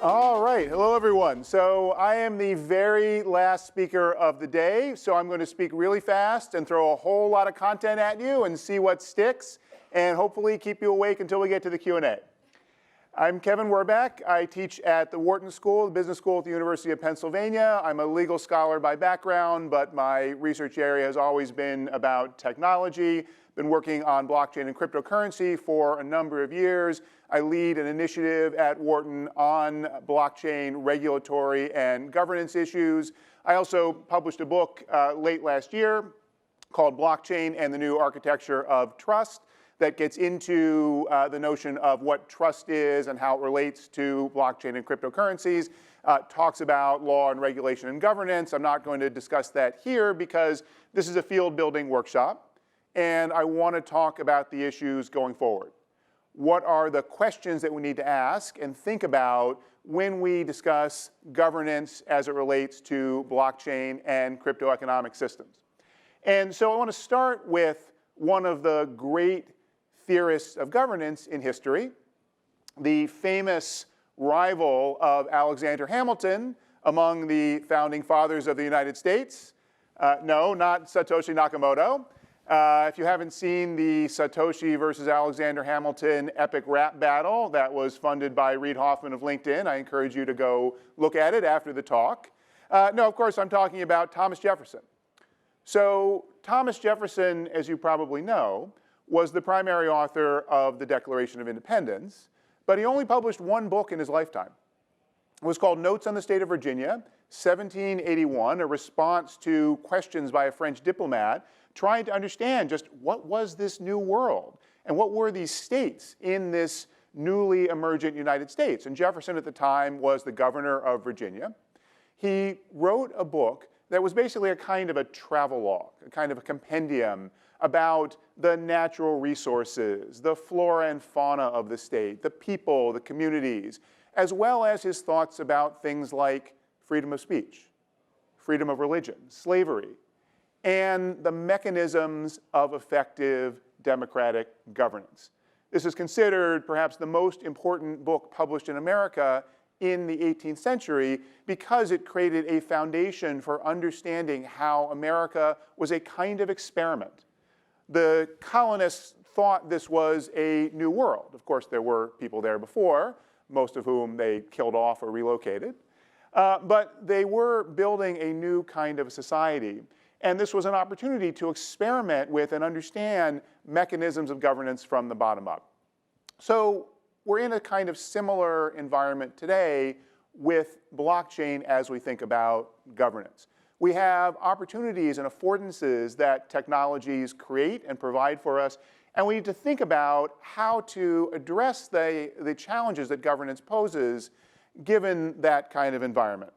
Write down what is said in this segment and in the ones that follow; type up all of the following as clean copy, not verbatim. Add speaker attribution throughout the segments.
Speaker 1: All right, hello everyone. So I am the very last speaker of the day, so I'm going to speak really fast and throw a whole lot of content at you and see what sticks, and hopefully keep you awake until we get to the Q&A. I'm Kevin Werbach. I teach at the Wharton School, the business school at the University of Pennsylvania. I'm a legal scholar by background, but my research area has always been about technology. Been working on blockchain and cryptocurrency for a number of years. I lead an initiative at Wharton on blockchain regulatory and governance issues. I also published a book late last year called Blockchain and the New Architecture of Trust that gets into the notion of what trust is and how it relates to blockchain and cryptocurrencies. Talks about law and regulation and governance. I'm not going to discuss that here because this is a field building workshop. And I want to talk about the issues going forward. What are the questions that we need to ask and think about when we discuss governance as it relates to blockchain and cryptoeconomic systems? And so I want to start with one of the great theorists of governance in history, the famous rival of Alexander Hamilton among the founding fathers of the United States. No, not Satoshi Nakamoto. If you haven't seen the Satoshi versus Alexander Hamilton epic rap battle that was funded by Reid Hoffman of LinkedIn, I encourage you to go look at it after the talk. No, of course, I'm talking about Thomas Jefferson. So Thomas Jefferson, as you probably know, was the primary author of the Declaration of Independence, but he only published one book in his lifetime. It was called Notes on the State of Virginia, 1781, a response to questions by a French diplomat trying to understand just what was this new world and what were these states in this newly emergent United States. And Jefferson at the time was the governor of Virginia. He wrote a book that was basically a kind of a travelogue, a kind of a compendium about the natural resources, the flora and fauna of the state, the people, the communities, as well as his thoughts about things like freedom of speech, freedom of religion, slavery, and the mechanisms of effective democratic governance. This is considered perhaps the most important book published in America in the 18th century because it created a foundation for understanding how America was a kind of experiment. The colonists thought this was a new world. Of course, there were people there before, most of whom they killed off or relocated. But they were building a new kind of society. And this was an opportunity to experiment with and understand mechanisms of governance from the bottom up. So we're in a kind of similar environment today with blockchain as we think about governance. We have opportunities and affordances that technologies create and provide for us, and we need to think about how to address the challenges that governance poses given that kind of environment.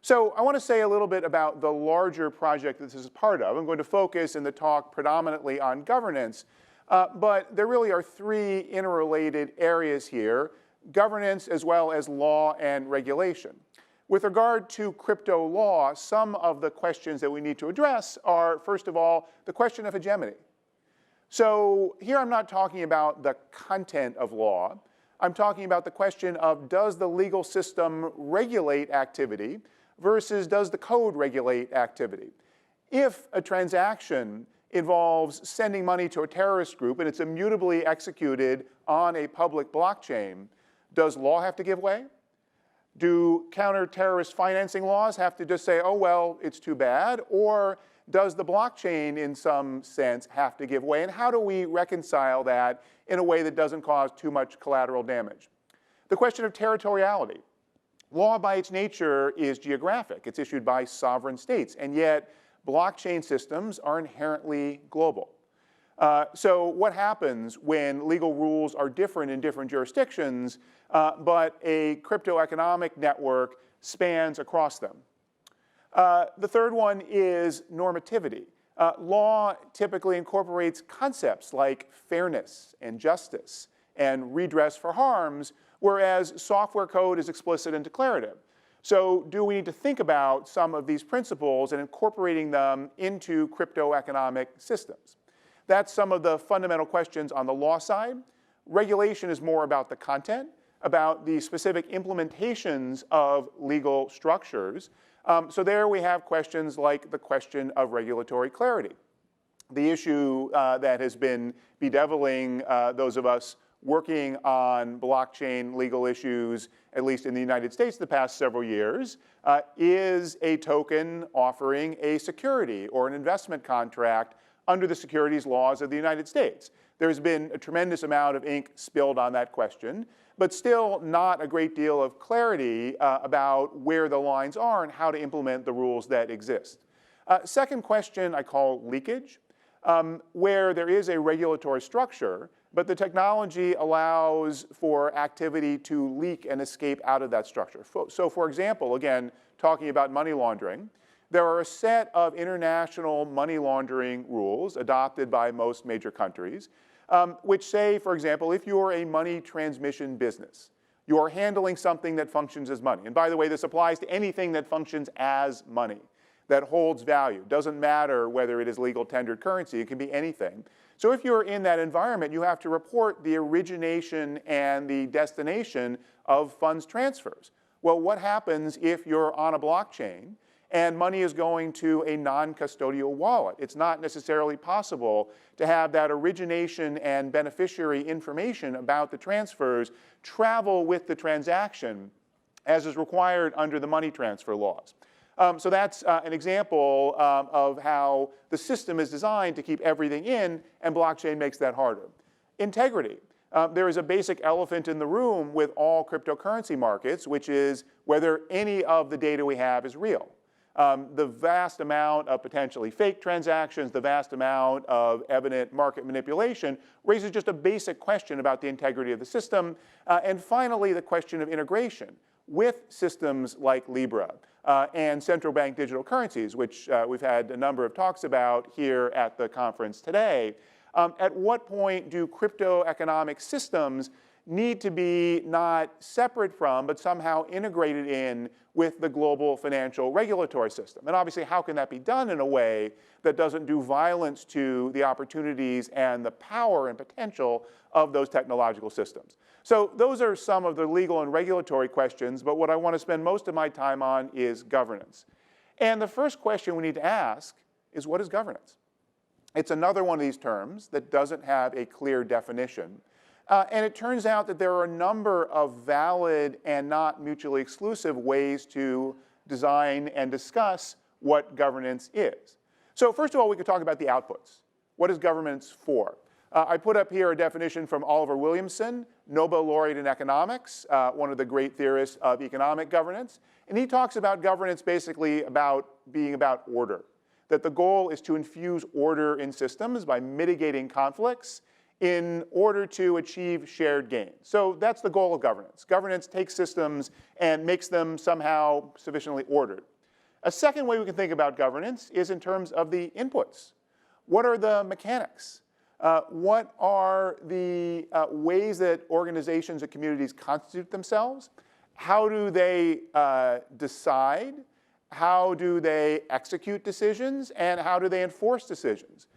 Speaker 1: So I want to say a little bit about the larger project that this is part of. I'm going to focus in the talk predominantly on governance, but there really are three interrelated areas here: governance as well as law and regulation. With regard to crypto law, some of the questions that we need to address are, first of all, the question of hegemony. So here I'm not talking about the content of law. I'm talking about the question of, does the legal system regulate activity versus does the code regulate activity? If a transaction involves sending money to a terrorist group and it's immutably executed on a public blockchain, does law have to give way? Do counter-terrorist financing laws have to just say, oh, well, it's too bad? Or does the blockchain, in some sense, have to give way? And how do we reconcile that in a way that doesn't cause too much collateral damage? The question of territoriality. Law by its nature is geographic. It's issued by sovereign states, and yet blockchain systems are inherently global. So what happens when legal rules are different in different jurisdictions, but a cryptoeconomic network spans across them? The third one is normativity. Law typically incorporates concepts like fairness and justice and redress for harms, whereas software code is explicit and declarative. So do we need to think about some of these principles and incorporating them into cryptoeconomic systems? That's some of the fundamental questions on the law side. Regulation is more about the content. about the specific implementations of legal structures. So there we have questions like the question of regulatory clarity. The issue that has been bedeviling those of us working on blockchain legal issues, at least in the United States the past several years, is a token offering a security or an investment contract under the securities laws of the United States. There's been a tremendous amount of ink spilled on that question, but still not a great deal of clarity about where the lines are and how to implement the rules that exist. Second question I call leakage, where there is a regulatory structure, but the technology allows for activity to leak and escape out of that structure. So for example, again, talking about money laundering, there are a set of international money laundering rules adopted by most major countries, which say, for example, if you're a money transmission business, you are handling something that functions as money. And by the way, this applies to anything that functions as money, that holds value. Doesn't matter whether it is legal tendered currency, it can be anything. So if you're in that environment, you have to report the origination and the destination of funds transfers. Well, what happens if you're on a blockchain and money is going to a non-custodial wallet? It's not necessarily possible to have that origination and beneficiary information about the transfers travel with the transaction as is required under the money transfer laws. So that's an example of how the system is designed to keep everything in, and blockchain makes that harder. Integrity. There is a basic elephant in the room with all cryptocurrency markets, which is whether any of the data we have is real. The vast amount of potentially fake transactions, the vast amount of evident market manipulation raises just a basic question about the integrity of the system. And finally, the question of integration with systems like Libra and central bank digital currencies, which we've had a number of talks about here at the conference today. At what point do cryptoeconomic systems need to be not separate from, but somehow integrated in with the global financial regulatory system? And obviously, how can that be done in a way that doesn't do violence to the opportunities and the power and potential of those technological systems? So those are some of the legal and regulatory questions, but what I want to spend most of my time on is governance. And the first question we need to ask is, what is governance? It's another one of these terms that doesn't have a clear definition. And it turns out that there are a number of valid and not mutually exclusive ways to design and discuss what governance is. So first of all, we could talk about the outputs. What is governance for? I put up here a definition from Oliver Williamson, Nobel laureate in economics, one of the great theorists of economic governance. And he talks about governance basically about being about order, that the goal is to infuse order in systems by mitigating conflicts in order to achieve shared gains. So that's the goal of governance. Governance takes systems and makes them somehow sufficiently ordered. A second way we can think about governance is in terms of the inputs. What are the mechanics? What are the ways that organizations and communities constitute themselves? How do they decide? How do they execute decisions? And how do they enforce decisions?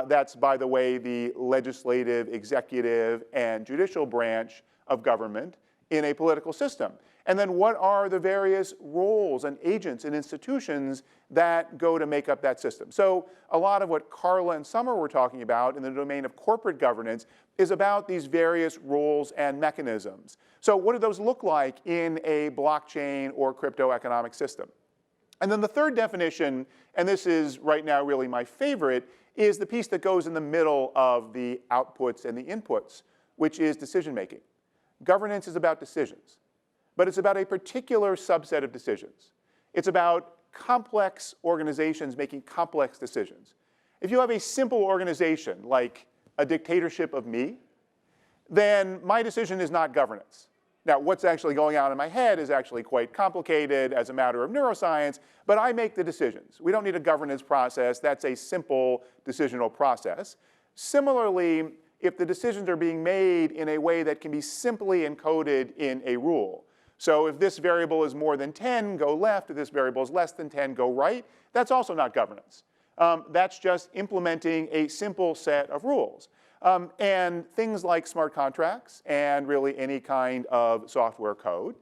Speaker 1: That's, by the way, the legislative, executive, and judicial branch of government in a political system. And then what are the various roles and agents and institutions that go to make up that system? So a lot of what Carla and Summer were talking about in the domain of corporate governance is about these various roles and mechanisms. So what do those look like in a blockchain or cryptoeconomic system? And then the third definition, and this is right now really my favorite, is the piece that goes in the middle of the outputs and the inputs, which is decision making. Governance is about decisions, but it's about a particular subset of decisions. It's about complex organizations making complex decisions. If you have a simple organization like a dictatorship of me, then my decision is not governance. Now, what's actually going on in my head is actually quite complicated as a matter of neuroscience, but I make the decisions. We don't need a governance process. That's a simple decisional process. Similarly, if the decisions are being made in a way that can be simply encoded in a rule. So if this variable is more than 10, go left. If this variable is less than 10, go right. That's also not governance. That's just implementing a simple set of rules. And things like smart contracts and really any kind of software code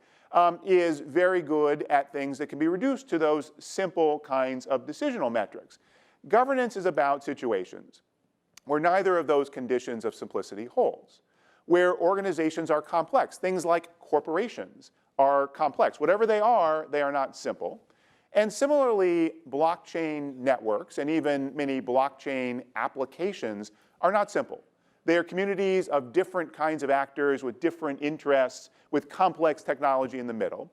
Speaker 1: is very good at things that can be reduced to those simple kinds of decisional metrics. Governance is about situations where neither of those conditions of simplicity holds, where organizations are complex. Things like corporations are complex. Whatever they are not simple. And similarly, blockchain networks and even many blockchain applications are not simple. They are communities of different kinds of actors with different interests, with complex technology in the middle.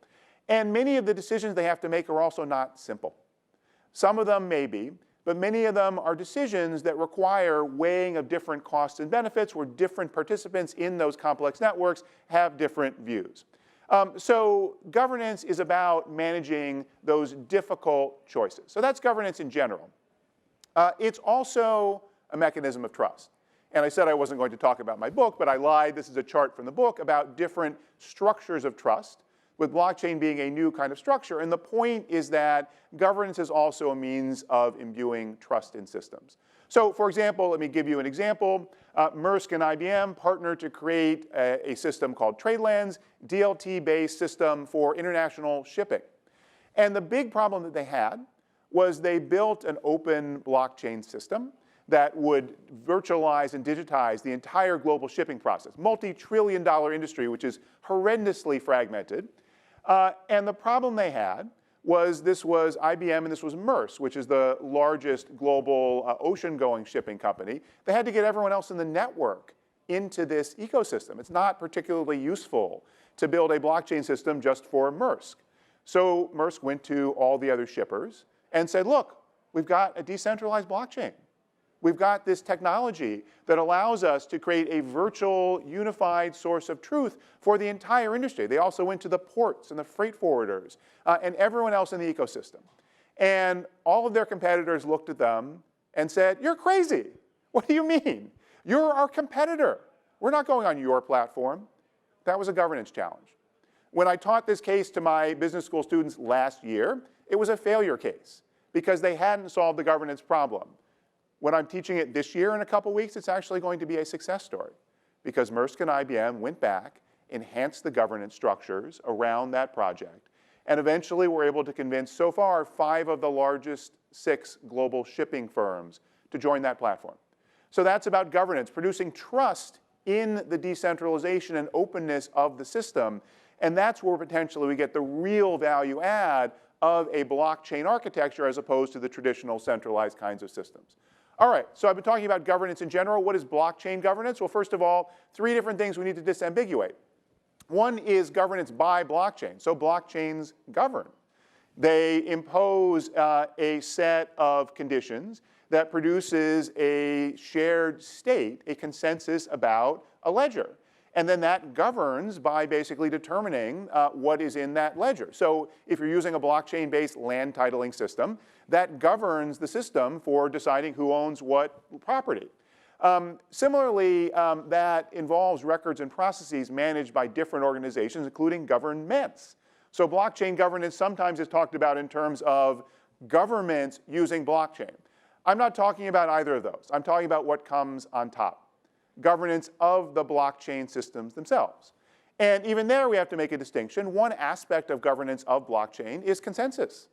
Speaker 1: And many of the decisions they have to make are also not simple. Some of them may be, but many of them are decisions that require weighing of different costs and benefits where different participants in those complex networks have different views. So governance is about managing those difficult choices. So that's governance in general. It's also a mechanism of trust. And I said I wasn't going to talk about my book, but I lied. This is a chart from the book about different structures of trust, with blockchain being a new kind of structure. And the point is that governance is also a means of imbuing trust in systems. So for example, let me give you an example. Maersk and IBM partnered to create a system called TradeLens, DLT-based system for international shipping. And the big problem that they had was they built an open blockchain system that would virtualize and digitize the entire global shipping process, multi-trillion-dollar industry, which is horrendously fragmented. And the problem they had was this was IBM and this was Maersk, which is the largest global ocean-going shipping company. They had to get everyone else in the network into this ecosystem. It's not particularly useful to build a blockchain system just for Maersk. So Maersk went to all the other shippers and said, look, we've got a decentralized blockchain. We've got this technology that allows us to create a virtual, unified source of truth for the entire industry. They also went to the ports and the freight forwarders and everyone else in the ecosystem. And all of their competitors looked at them and said, you're crazy. What do you mean? You're our competitor. We're not going on your platform. That was a governance challenge. When I taught this case to my business school students last year, it was a failure case because they hadn't solved the governance problem. When I'm teaching it this year in a couple weeks, it's actually going to be a success story because Maersk and IBM went back, enhanced the governance structures around that project, and eventually were able to convince, so far, 5 of the largest 6 global shipping firms to join that platform. So that's about governance, producing trust in the decentralization and openness of the system, and that's where potentially we get the real value add of a blockchain architecture as opposed to the traditional centralized kinds of systems. All right, so I've been talking about governance in general. What is blockchain governance? Well, first of all, 3 different things we need to disambiguate. One is governance by blockchain. So blockchains govern. They impose a set of conditions that produces a shared state, a consensus about a ledger. And then that governs by basically determining what is in that ledger. So if you're using a blockchain-based land titling system, that governs the system for deciding who owns what property. Similarly, that involves records and processes managed by different organizations, including governments. So blockchain governance sometimes is talked about in terms of governments using blockchain. I'm not talking about either of those. I'm talking about what comes on top. Governance of the blockchain systems themselves. And even there we have to make a distinction. One aspect of governance of blockchain is consensus,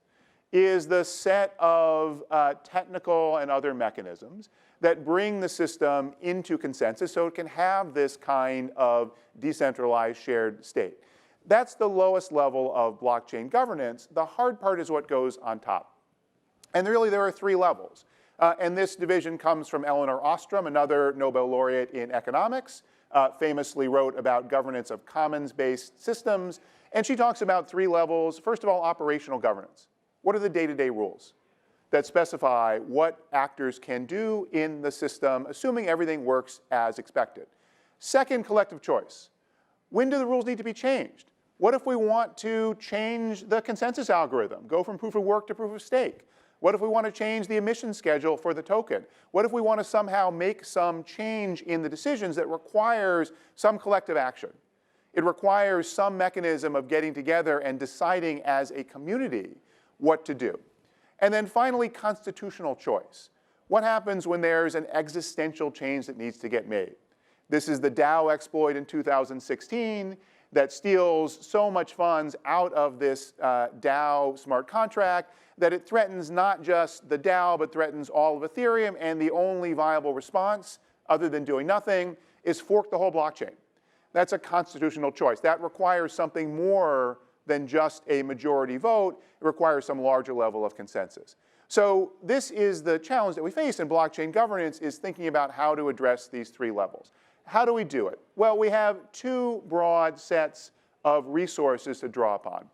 Speaker 1: is the set of technical and other mechanisms that bring the system into consensus so it can have this kind of decentralized shared state. That's the lowest level of blockchain governance. The hard part is what goes on top. And really there are 3 levels. And this division comes from Elinor Ostrom, another Nobel laureate in economics, famously wrote about governance of commons-based systems. And she talks about 3 levels. First of all, operational governance. What are the day-to-day rules that specify what actors can do in the system, assuming everything works as expected? Second, collective choice. When do the rules need to be changed? What if we want to change the consensus algorithm, go from proof of work to proof of stake? What if we want to change the emission schedule for the token? What if we want to somehow make some change in the decisions that requires some collective action? It requires some mechanism of getting together and deciding as a community what to do. And then finally, constitutional choice. What happens when there's an existential change that needs to get made? This is the Dow exploit in 2016 that steals so much funds out of this Dow smart contract that it threatens not just the Dow, but threatens all of Ethereum, and the only viable response, other than doing nothing, is fork the whole blockchain. That's a constitutional choice. That requires something more than just a majority vote. It requires some larger level of consensus. So this is the challenge that we face in blockchain governance, is thinking about how to address these three levels. How do we do it? Well, we have two broad sets of resources to draw upon.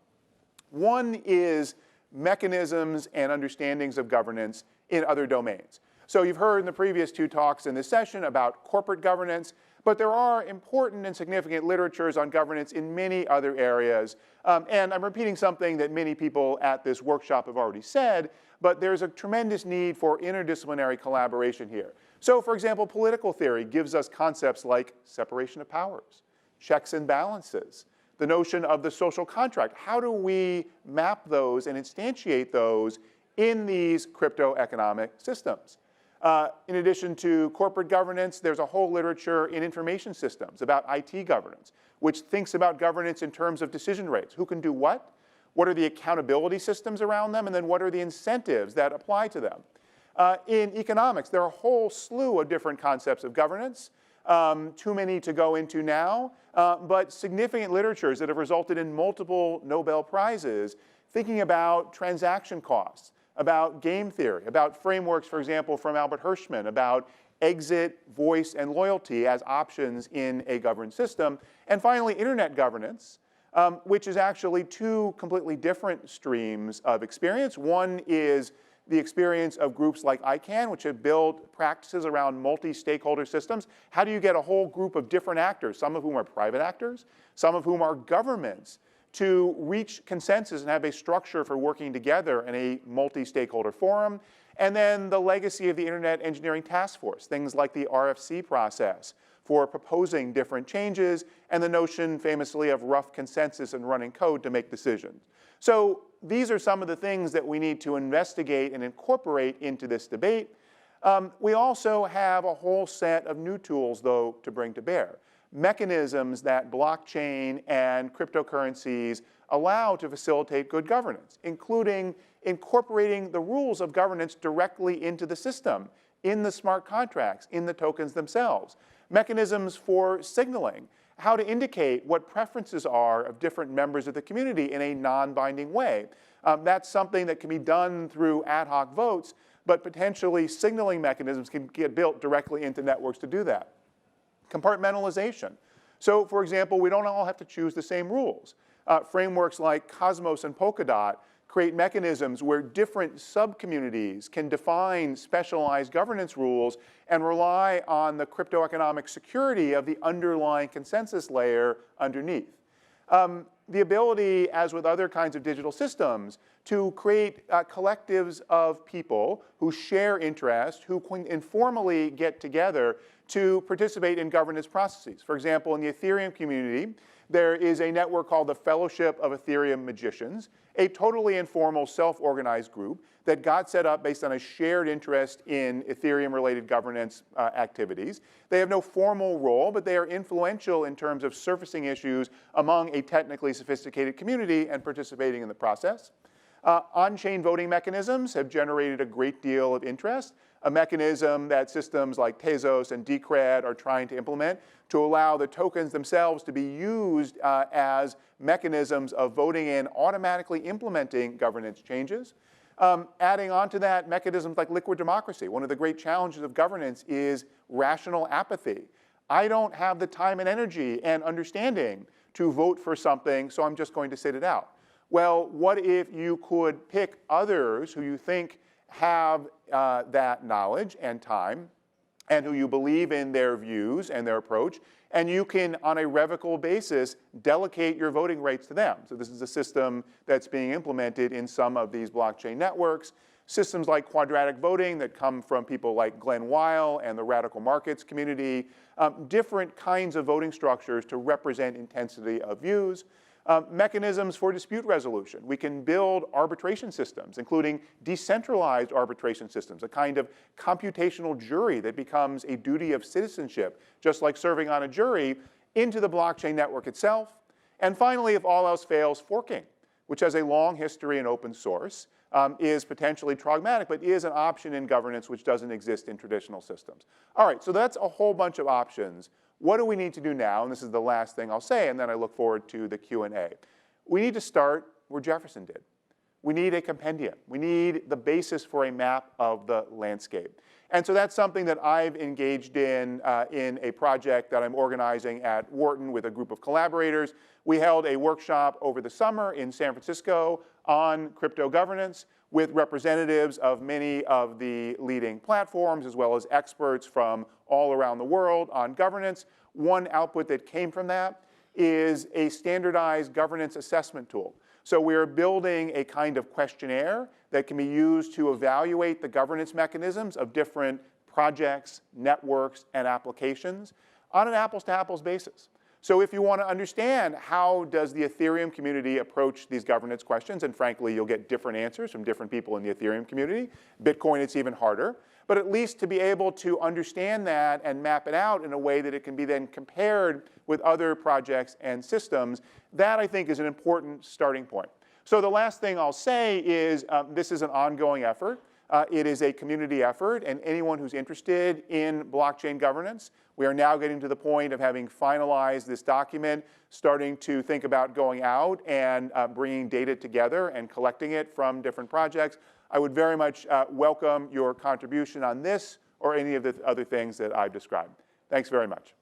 Speaker 1: One is mechanisms and understandings of governance in other domains. So you've heard in the previous two talks in this session about corporate governance, but there are important and significant literatures on governance in many other areas. And I'm repeating something that many people at this workshop have already said, but there's a tremendous need for interdisciplinary collaboration here. So for example, political theory gives us concepts like separation of powers, checks and balances, the notion of the social contract. How do we map those and instantiate those in these cryptoeconomic systems? In addition to corporate governance, there's a whole literature in information systems about IT governance, which thinks about governance in terms of decision rates. Who can do what? What are the accountability systems around them? And then what are the incentives that apply to them? In economics, there are a whole slew of different concepts of governance. Too many to go into now, but significant literatures that have resulted in multiple Nobel Prizes thinking about transaction costs, about game theory, about frameworks, for example, from Albert Hirschman, about exit, voice, and loyalty as options in a governed system. And finally, internet governance, which is actually two completely different streams of experience. One is the experience of groups like ICANN, which have built practices around multi-stakeholder systems. How do you get a whole group of different actors, some of whom are private actors, some of whom are governments, to reach consensus and have a structure for working together in a multi-stakeholder forum? And then the legacy of the Internet Engineering Task Force, things like the RFC process for proposing different changes, and the notion famously of rough consensus and running code to make decisions. So these are some of the things that we need to investigate and incorporate into this debate. We also have a whole set of new tools, though, to bring to bear. Mechanisms that blockchain and cryptocurrencies allow to facilitate good governance, including incorporating the rules of governance directly into the system, in the smart contracts, in the tokens themselves. Mechanisms for signaling, how to indicate what preferences are of different members of the community in a non-binding way. That's something that can be done through ad hoc votes, but potentially signaling mechanisms can get built directly into networks to do that. Compartmentalization. So for example, we don't all have to choose the same rules. Frameworks like Cosmos and Polkadot create mechanisms where different sub-communities can define specialized governance rules and rely on the cryptoeconomic security of the underlying consensus layer underneath. The ability, as with other kinds of digital systems, to create collectives of people who share interest, who can informally get together to participate in governance processes. For example, in the Ethereum community, there is a network called the Fellowship of Ethereum Magicians, a totally informal, self-organized group that got set up based on a shared interest in Ethereum-related governance activities. They have no formal role, but they are influential in terms of surfacing issues among a technically sophisticated community and participating in the process. On-chain voting mechanisms have generated a great deal of interest, a mechanism that systems like Tezos and Decred are trying to implement to allow the tokens themselves to be used as mechanisms of voting and automatically implementing governance changes. Adding on to that, mechanisms like liquid democracy. One of the great challenges of governance is rational apathy. I don't have the time and energy and understanding to vote for something, so I'm just going to sit it out. Well, what if you could pick others who you think have that knowledge and time, and who you believe in their views and their approach, and you can, on a revocable basis, delegate your voting rights to them. So this is a system that's being implemented in some of these blockchain networks. Systems like quadratic voting that come from people like Glenn Weil and the radical markets community, different kinds of voting structures to represent intensity of views. Mechanisms for dispute resolution. We can build arbitration systems, including decentralized arbitration systems, a kind of computational jury that becomes a duty of citizenship, just like serving on a jury, into the blockchain network itself. And finally, if all else fails, forking, which has a long history in open source, is potentially traumatic, but is an option in governance which doesn't exist in traditional systems. All right, so that's a whole bunch of options. What do we need to do now? And this is the last thing I'll say, and then I look forward to the Q&A. We need to start where Jefferson did. We need a compendium. We need the basis for a map of the landscape. And so that's something that I've engaged in a project that I'm organizing at Wharton with a group of collaborators. We held a workshop over the summer in San Francisco on crypto governance with representatives of many of the leading platforms, as well as experts from all around the world on governance. One output that came from that is a standardized governance assessment tool. So we're building a kind of questionnaire that can be used to evaluate the governance mechanisms of different projects, networks, and applications on an apples-to-apples basis. So if you want to understand how does the Ethereum community approach these governance questions, and frankly, you'll get different answers from different people in the Ethereum community. Bitcoin, it's even harder. But at least to be able to understand that and map it out in a way that it can be then compared with other projects and systems, that I think is an important starting point. So the last thing I'll say is this is an ongoing effort. It is a community effort, and anyone who's interested in blockchain governance, we are now getting to the point of having finalized this document, starting to think about going out and bringing data together and collecting it from different projects. I would very much welcome your contribution on this or any of the other things that I've described. Thanks very much.